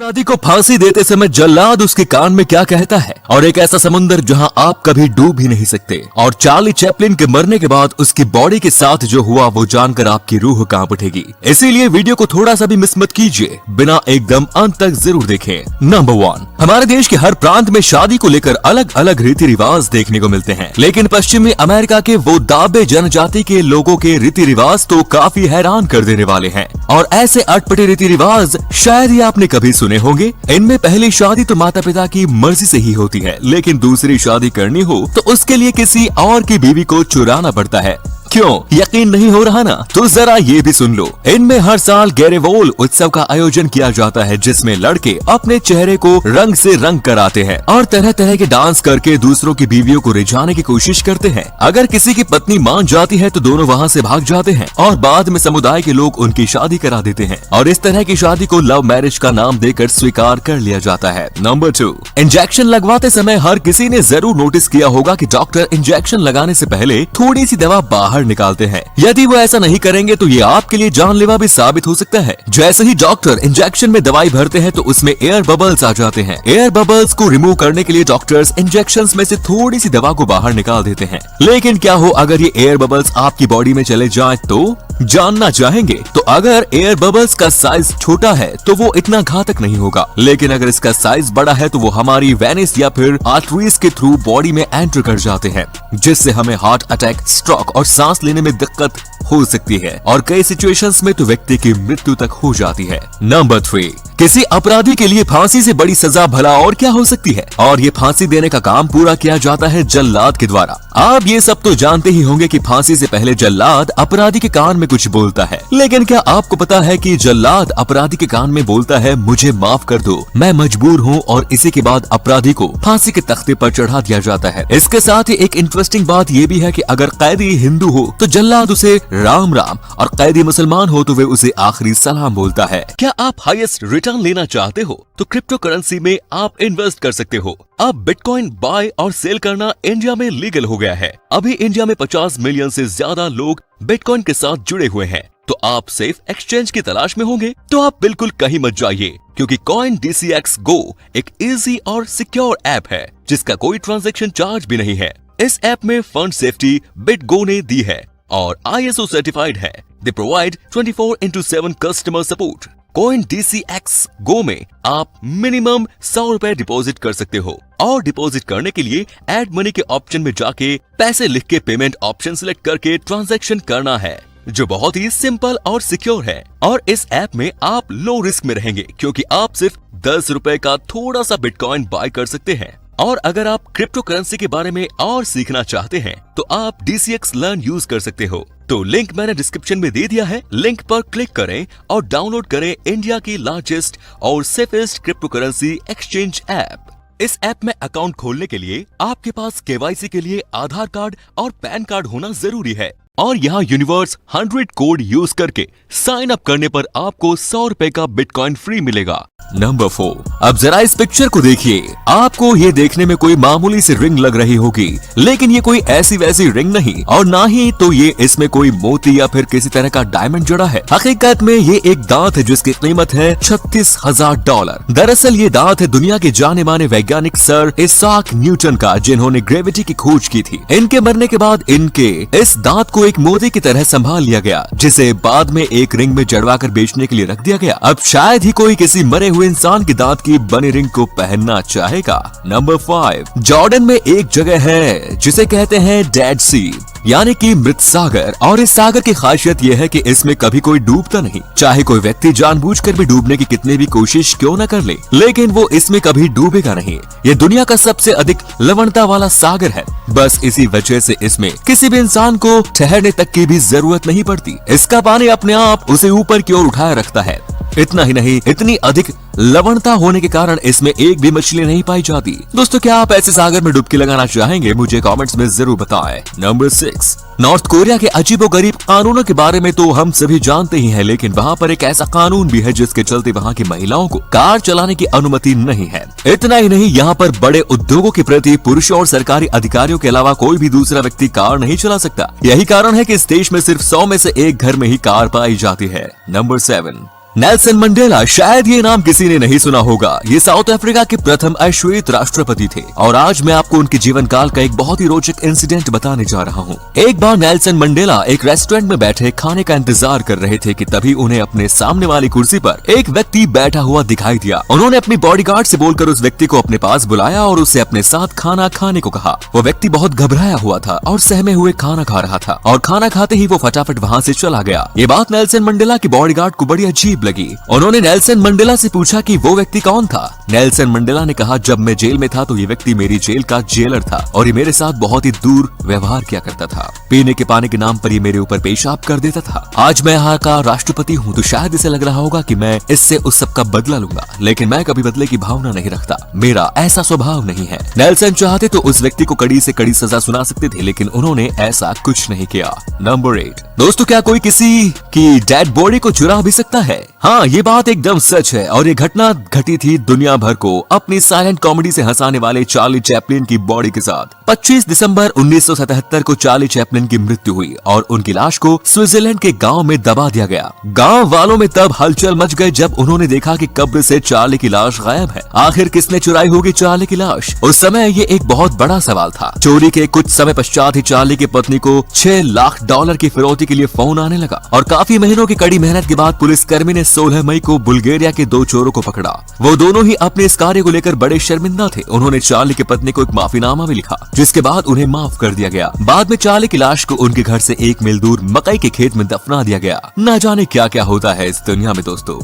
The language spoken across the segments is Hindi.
अपराधी को फांसी देते समय जल्लाद उसके कान में क्या कहता है, और एक ऐसा समुंदर जहां आप कभी डूब ही नहीं सकते, और चार्ली चैपलिन के मरने के बाद उसकी बॉडी के साथ जो हुआ वो जानकर आपकी रूह कांप उठेगी। इसीलिए वीडियो को थोड़ा सा भी मिस मत कीजिए, बिना एकदम अंत तक जरूर देखें। नंबर 1, हमारे देश के हर प्रांत में शादी को लेकर अलग अलग रीति रिवाज देखने को मिलते हैं, लेकिन पश्चिमी अमेरिका के वो दाबे जनजाति के लोगों के रीति रिवाज तो काफी हैरान कर देने वाले हैं। और ऐसे अटपटे रीति रिवाज शायद ही आपने कभी सुने होंगे। इनमें पहली शादी तो माता पिता की मर्जी से ही होती है, लेकिन दूसरी शादी करनी हो तो उसके लिए किसी और की बीवी को चुराना पड़ता है। क्यों यकीन नहीं हो रहा ना? तो जरा ये भी सुन लो। इनमें हर साल गैरेवोल उत्सव का आयोजन किया जाता है, जिसमें लड़के अपने चेहरे को रंग से रंग कराते हैं और तरह तरह के डांस करके दूसरों की बीवियों को रिझाने की कोशिश करते हैं। अगर किसी की पत्नी मान जाती है तो दोनों वहाँ से भाग जाते हैं और बाद में समुदाय के लोग उनकी शादी करा देते हैं, और इस तरह की शादी को लव मैरिज का नाम देकर स्वीकार कर लिया जाता है। नंबर 2, इंजेक्शन लगवाते समय हर किसी ने जरूर नोटिस किया होगा कि डॉक्टर इंजेक्शन लगाने से पहले थोड़ी सी दवा बाहर निकालते हैं। यदि वो ऐसा नहीं करेंगे तो ये आपके लिए जानलेवा भी साबित हो सकता है। जैसे ही डॉक्टर इंजेक्शन में दवाई भरते हैं तो उसमें एयर बबल्स आ जाते हैं। एयर बबल्स को रिमूव करने के लिए डॉक्टर्स इंजेक्शंस में से थोड़ी सी दवा को बाहर निकाल देते हैं। लेकिन क्या हो अगर ये एयर बबल्स आपकी बॉडी में चले जाएं तो? जानना चाहेंगे? तो अगर एयर बबल्स का साइज छोटा है तो वो इतना घातक नहीं होगा, लेकिन अगर इसका साइज बड़ा है तो वो हमारी वेनिस या फिर आर्टरीज के थ्रू बॉडी में एंटर कर जाते हैं, जिससे हमें हार्ट अटैक, स्ट्रोक और सांस लेने में दिक्कत हो सकती है, और कई सिचुएशंस में तो व्यक्ति की मृत्यु तक हो जाती है। नंबर 3, किसी अपराधी के लिए फांसी से बड़ी सजा भला और क्या हो सकती है, और ये फांसी देने का काम पूरा किया जाता है जल्लाद के द्वारा। आप ये सब तो जानते ही होंगे कि फांसी से पहले जल्लाद अपराधी के कान में कुछ बोलता है, लेकिन क्या आपको पता है कि जल्लाद अपराधी के कान में बोलता है, मुझे माफ कर दो, मैं मजबूर हूँ, और इसी के बाद अपराधी को फांसी के तख्ते पर चढ़ा दिया जाता है। इसके साथ ही एक इंटरेस्टिंग बात ये भी है कि अगर कैदी हिंदू हो तो जल्लाद उसे राम राम, और कैदी मुसलमान हो तो वे उसे आखिरी सलाम बोलता है। क्या आप हाईएस्ट रिटर्न लेना चाहते हो तो क्रिप्टो करेंसी में आप इन्वेस्ट कर सकते हो। अब बिटकॉइन बाय और सेल करना इंडिया में लीगल हो गया है। अभी इंडिया में 50 मिलियन से ज्यादा लोग बिटकॉइन के साथ जुड़े हुए हैं। तो आप सेफ एक्सचेंज की तलाश में होंगे तो आप बिल्कुल कहीं मत जाइए, क्योंकि CoinDCX Go एक इजी और सिक्योर ऐप है जिसका कोई ट्रांजैक्शन चार्ज भी नहीं है। इस ऐप में फंड सेफ्टी BitGo ने दी है और ISO सर्टिफाइड है। They provide 24/7 customer support. CoinDCX Go में आप मिनिमम 100 रुपए डिपॉजिट कर सकते हो, और डिपॉजिट करने के लिए ऐड मनी के ऑप्शन में जाके पैसे लिख के पेमेंट ऑप्शन सिलेक्ट करके ट्रांजैक्शन करना है, जो बहुत ही सिंपल और सिक्योर है। और इस ऐप में आप लो रिस्क में रहेंगे, क्योंकि आप सिर्फ 10 रुपए का थोड़ा सा बिटकॉइन बाय कर सकते हैं। और अगर आप क्रिप्टो करेंसी के बारे में और सीखना चाहते हैं तो आप DCX लर्न यूज कर सकते हो। तो लिंक मैंने डिस्क्रिप्शन में दे दिया है, लिंक पर क्लिक करें और डाउनलोड करें इंडिया की लार्जेस्ट और safest crypto currency exchange app. इस ऐप में अकाउंट खोलने के लिए आपके पास KYC के लिए आधार कार्ड और पैन कार्ड होना जरूरी है, और यहाँ यूनिवर्स 100 कोड यूज करके साइन अप करने पर आपको 100 रुपए का बिटकॉइन फ्री मिलेगा। नंबर 4, अब जरा इस पिक्चर को देखिए। आपको ये देखने में कोई मामूली सी रिंग लग रही होगी, लेकिन ये कोई ऐसी वैसी रिंग नहीं, और ना ही तो ये इसमें कोई मोती या फिर किसी तरह का डायमंड जड़ा है। हकीकत में ये एक दांत है जिसकी कीमत है $36,000। दरअसल ये दांत है दुनिया के जाने माने वैज्ञानिक सर इसाक न्यूटन का, जिन्होंने ग्रेविटी की खोज की थी। इनके मरने के बाद इनके इस दांत को एक मोती की तरह संभाल लिया गया, जिसे बाद में एक रिंग में जड़वा कर बेचने के लिए रख दिया गया। अब शायद ही कोई किसी मरे हुए इंसान के दांत की बनी रिंग को पहनना चाहेगा। नंबर 5, जॉर्डन में एक जगह है जिसे कहते हैं डेड सी, यानी कि मृत सागर, और इस सागर की खासियत यह है कि इसमें कभी कोई डूबता नहीं। चाहे कोई व्यक्ति जानबूझकर भी डूबने की कितनी भी कोशिश क्यों न कर ले, लेकिन वो इसमें कभी डूबेगा नहीं। ये दुनिया का सबसे अधिक लवणता वाला सागर है। बस इसी वजह से इसमें किसी भी इंसान को ठहरने तक की भी जरूरत नहीं पड़ती। इसका पानी अपने आप उसे ऊपर की ओर उठाए रखता है। इतना ही नहीं, इतनी अधिक लवणता होने के कारण इसमें एक भी मछली नहीं पाई जाती। दोस्तों, क्या आप ऐसे सागर में डुबकी लगाना चाहेंगे? मुझे कमेंट्स में जरूर बताएं। नंबर 6, नॉर्थ कोरिया के अजीबोगरीब कानूनों के बारे में तो हम सभी जानते ही हैं, लेकिन वहाँ पर एक ऐसा कानून भी है जिसके चलते वहाँ की महिलाओं को कार चलाने की अनुमति नहीं है। इतना ही नहीं, यहाँ पर बड़े उद्योगों के प्रति पुरुषों और सरकारी अधिकारियों के अलावा कोई भी दूसरा व्यक्ति कार नहीं चला सकता। यही कारण है कि इस देश में सिर्फ 100 में से एक घर में ही कार पाई जाती है। नंबर 7, नेल्सन मंडेला, शायद ये नाम किसी ने नहीं सुना होगा। ये साउथ अफ्रीका के प्रथम अश्वेत राष्ट्रपति थे और आज मैं आपको उनके जीवन काल का एक बहुत ही रोचक इंसिडेंट बताने जा रहा हूँ। एक बार नेल्सन मंडेला एक रेस्टोरेंट में बैठे खाने का इंतजार कर रहे थे कि तभी उन्हें अपने सामने वाली कुर्सी पर एक व्यक्ति बैठा हुआ दिखाई दिया। उन्होंने अपनी बॉडीगार्ड से बोलकर उस व्यक्ति को अपने पास बुलाया और उसे अपने साथ खाना खाने को कहा। वो व्यक्ति बहुत घबराया हुआ था और सहमे हुए खाना खा रहा था और खाना खाते ही वो फटाफट वहाँ से चला गया। ये बात नेल्सन मंडेला की बॉडीगार्ड को बड़ी अजीब लगी। उन्होंने नेल्सन मंडेला से पूछा कि वो व्यक्ति कौन था। नेल्सन मंडेला ने कहा, जब मैं जेल में था तो ये व्यक्ति मेरी जेल का जेलर था और ये मेरे साथ बहुत ही दूर व्यवहार किया करता था। पीने के पानी के नाम पर ये मेरे ऊपर पेशाब कर देता था। आज मैं यहाँ का राष्ट्रपति हूँ तो शायद इसे लग रहा होगा कि मैं इससे उस सब का बदला लूंगा, लेकिन मैं कभी बदले की भावना नहीं रखता। मेरा ऐसा स्वभाव नहीं है। नेल्सन चाहते तो उस व्यक्ति को कड़ी से कड़ी सजा सुना सकते थे, लेकिन उन्होंने ऐसा कुछ नहीं किया। नंबर 8। दोस्तों, क्या कोई किसी की डेड बॉडी को चुरा भी सकता है? हाँ, ये बात एकदम सच है और ये घटना घटी थी दुनिया भर को अपनी साइलेंट कॉमेडी से हंसाने वाले चार्ली चैपलिन की बॉडी के साथ। 25 दिसंबर 1977 को चार्ली चैपलिन की मृत्यु हुई और उनकी लाश को स्विट्जरलैंड के गांव में दबा दिया गया। गांव वालों में तब हलचल मच गई जब उन्होंने देखा कि कब्र से चार्ली की लाश गायब है। आखिर किसने चुराई होगी चार्ली की लाश? उस समय ये एक बहुत बड़ा सवाल था। चोरी के कुछ समय पश्चात ही चार्ली की पत्नी को $6 लाख की फिरौती के लिए फोन आने लगा और काफी महीनों की कड़ी मेहनत के बाद पुलिसकर्मी ने 16 मई को बुल्गारिया के 2 चोरों को पकड़ा। वो दोनों ही अपने इस कार्य को लेकर बड़े शर्मिंदा थे। उन्होंने चार्ली की पत्नी को एक माफीनामा भी लिखा, जिसके बाद उन्हें माफ कर दिया गया। बाद में चार्ली की लाश को उनके घर से 1 मील दूर मकई के खेत में दफना दिया गया। न जाने क्या क्या होता है इस दुनिया में दोस्तों।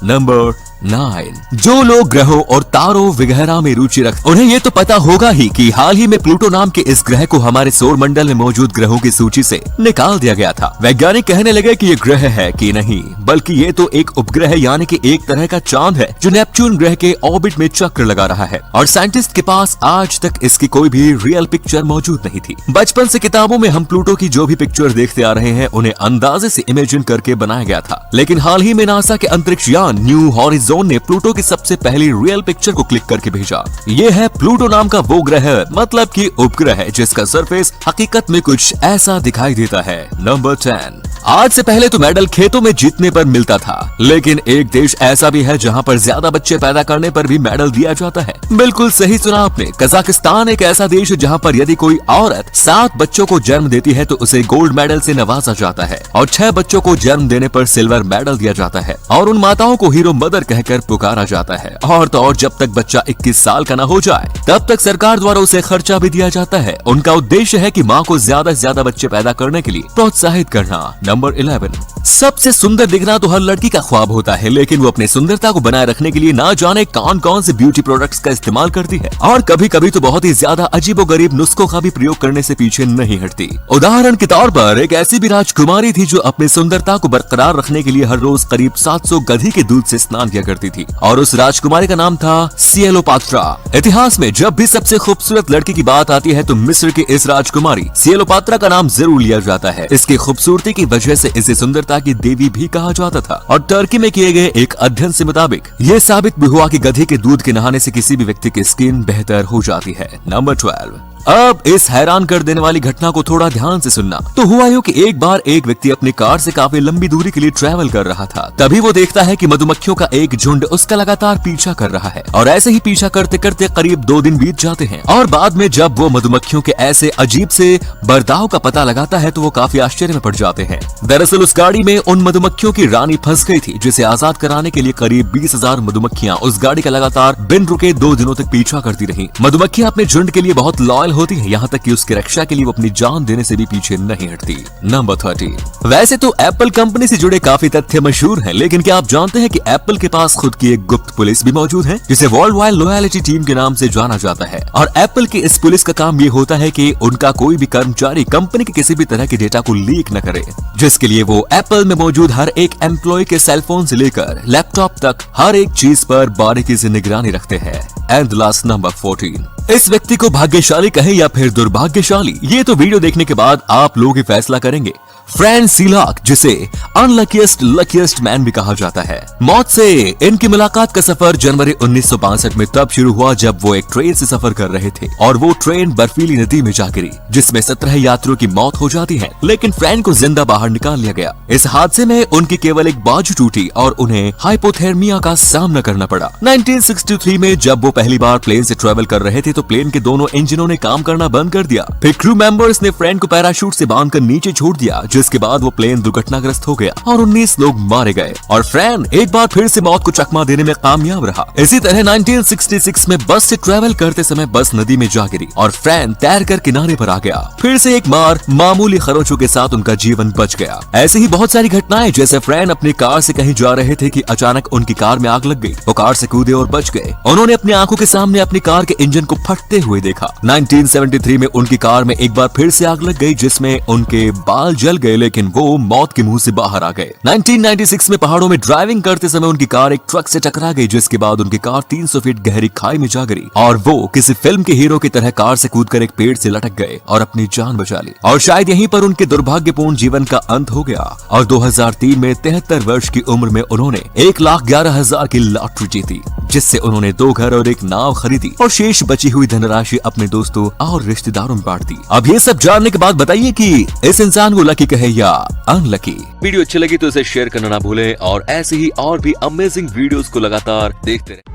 नंबर 9। जो लोग ग्रहों और तारों वगैरह में रुचि रखते उन्हें ये तो पता होगा ही कि हाल ही में प्लूटो नाम के इस ग्रह को हमारे सौर मंडल में मौजूद ग्रहों की सूची से निकाल दिया गया था। वैज्ञानिक कहने लगे कि ये ग्रह है कि नहीं, बल्कि ये तो एक उपग्रह यानी कि एक तरह का चांद है जो नेपच्यून ग्रह के ऑर्बिट में चक्र लगा रहा है और साइंटिस्ट के पास आज तक इसकी कोई भी रियल पिक्चर मौजूद नहीं थी। बचपन से किताबों में हम प्लूटो की जो भी पिक्चर देखते आ रहे हैं उन्हें अंदाजे से इमेजिन करके बनाया गया था, लेकिन हाल ही में नासा के अंतरिक्ष यान न्यू हॉरिजॉन ने प्लूटो की सबसे पहली रियल पिक्चर को क्लिक करके भेजा। ये है प्लूटो नाम का वो ग्रह, मतलब कि उपग्रह जिसका सरफेस हकीकत में कुछ ऐसा दिखाई देता है। नंबर 10। आज से पहले तो मेडल खेतों में जीतने पर मिलता था, लेकिन एक देश ऐसा भी है जहां पर ज्यादा बच्चे पैदा करने पर भी मेडल दिया जाता है। बिल्कुल सही सुना आपने। कजाकिस्तान एक ऐसा देश है जहां पर यदि कोई औरत 7 बच्चों को जन्म देती है तो उसे गोल्ड मेडल से नवाजा जाता है और 6 बच्चों को जन्म देने पर सिल्वर मेडल दिया जाता है और उन माताओं को हीरो मदर कहकर पुकारा जाता है। और तो और जब तक बच्चा 21 साल का न हो जाए तब तक सरकार द्वारा उसे खर्चा भी दिया जाता है। उनका उद्देश्य है कि माँ को ज्यादा से ज्यादा बच्चे पैदा करने के लिए प्रोत्साहित करना। नंबर 11। सबसे सुंदर दिखना तो हर लड़की का ख्वाब होता है, लेकिन वो अपनी सुंदरता को बनाए रखने के लिए ना जाने कौन कौन से ब्यूटी प्रोडक्ट्स का इस्तेमाल करती है और कभी कभी तो बहुत ही ज्यादा अजीबोगरीब नुस्खों का भी प्रयोग करने से पीछे नहीं हटती। उदाहरण के तौर पर एक ऐसी भी राजकुमारी थी जो अपनी सुंदरता को बरकरार रखने के लिए हर रोज करीब 700 गधी के दूध से स्नान किया करती थी और उस राजकुमारी का नाम था सिएलोपात्रा। इतिहास में जब भी सबसे खूबसूरत लड़की की बात आती है तो मिस्र की इस राजकुमारी सिएलोपात्रा का नाम जरूर लिया जाता है। इसकी खूबसूरती की वजह से इसे सुंदरता की देवी भी कहा जाता था और टर्की में किए गए एक अध्ययन से मुताबिक ये साबित भी हुआ कि गधी के दूध के नहाने से किसी भी व्यक्ति की स्किन बेहतर हो जाती है। नंबर 12। अब इस हैरान कर देने वाली घटना को थोड़ा ध्यान से सुनना। तो हुआ यूं कि एक बार एक व्यक्ति अपनी कार से काफी लंबी दूरी के लिए ट्रैवल कर रहा था। तभी वो देखता है कि मधुमक्खियों का एक झुंड उसका लगातार पीछा कर रहा है और ऐसे ही पीछा करते करते करीब 2 दिन बीत जाते हैं और बाद में जब वो मधुमक्खियों के ऐसे अजीब से बर्ताव का पता लगाता है तो वो काफी आश्चर्य में पड़ जाते हैं। दरअसल उस गाड़ी में उन मधुमक्खियों की रानी फंस गई थी जिसे आजाद कराने के लिए करीब 20,000 मधुमक्खियां उस गाड़ी का लगातार बिन रुके 2 दिनों तक पीछा करती रही। मधुमक्खियां अपने झुंड के लिए बहुत लॉयल होती है, यहाँ तक कि उसकी रक्षा के लिए वो अपनी जान देने से भी पीछे नहीं हटती। नंबर 30। वैसे तो एप्पल कंपनी से जुड़े काफी तथ्य मशहूर हैं, लेकिन क्या आप जानते हैं कि एप्पल के पास खुद की एक गुप्त पुलिस भी मौजूद है जिसे वर्ल्ड वाइड लॉयलिटी टीम के नाम से जाना जाता है। और एप्पल की इस पुलिस का काम ये होता है कि उनका कोई भी कर्मचारी कंपनी के किसी भी तरह के डेटा को लीक न करे, जिसके लिए वो एप्पल में मौजूद हर एक एम्प्लॉय के सेलफोन से लेकर लैपटॉप तक हर एक चीज पर बारीकी से निगरानी रखते हैं। And last number 14। इस व्यक्ति को भाग्यशाली कहें या फिर दुर्भाग्यशाली, ये तो वीडियो देखने के बाद आप लोग ही फैसला करेंगे। फ्रैंक सिलाक, जिसे अनलकीस्ट मैन भी कहा जाता है, मौत से इनकी मुलाकात का सफर जनवरी 1962 में तब शुरू हुआ जब वो एक ट्रेन से सफर कर रहे थे और वो ट्रेन बर्फीली नदी में जा गिरी, जिसमें 17 यात्रियों की मौत हो जाती है, लेकिन फ्रैंक को जिंदा बाहर निकाल लिया गया। इस हादसे में उनकी केवल एक बाजू टूटी और उन्हें हाइपोथर्मिया का सामना करना पड़ा। 1963 में जब वो पहली बार प्लेन से ट्रेवल कर रहे थे तो प्लेन के दोनों इंजनों ने काम करना बंद कर दिया। फिर क्रू मेंबर्स ने फ्रैंक को पैराशूट से बांधकर नीचे छोड़ दिया, जिसके बाद वो प्लेन दुर्घटनाग्रस्त हो गया और 19 लोग मारे गए और फ्रैंक एक बार फिर से मौत को चकमा देने में कामयाब रहा। इसी तरह 1966 में बस से ट्रेवल करते समय बस नदी में जा गिरी और फ्रैंक तैरकर किनारे पर आ गया। फिर से एक बार मामूली खरोंचों के साथ उनका जीवन बच गया। ऐसे ही बहुत सारी घटनाएं, जैसे फ्रैंक अपनी कार से कहीं जा रहे थे कि अचानक उनकी कार में आग लग गई। वो कार से कूदे और बच गए। उन्होंने अपनी आंखों के सामने अपनी कार के इंजन को फटते हुए देखा। 1973 में उनकी कार में एक बार फिर से आग लग गई, जिसमें उनके बाल जल गए, लेकिन वो मौत के मुंह से बाहर आ गए। 1996 में पहाड़ों में ड्राइविंग करते समय उनकी कार एक ट्रक से टकरा गई, जिसके बाद उनकी कार 300 फीट गहरी खाई में जा गिरी और वो किसी फिल्म के हीरो की तरह कार से कूदकर एक पेड़ से लटक गए और अपनी जान बचा ली। और शायद यहीं पर उनके दुर्भाग्यपूर्ण जीवन का अंत हो गया और 2003 में 73 वर्ष की उम्र में उन्होंने 1,11,000 की लॉटरी जीती, जिससे उन्होंने 2 घर और एक नाव खरीदी और शेष बची हुई धनराशि अपने दोस्तों और रिश्तेदारों में बांट दी। अब ये सब जानने के बाद बताइए कि इस इंसान को लकी कहे या अनलकी। वीडियो अच्छी लगी तो इसे शेयर करना ना भूलें और ऐसे ही और भी अमेजिंग वीडियोस को लगातार देखते रहें।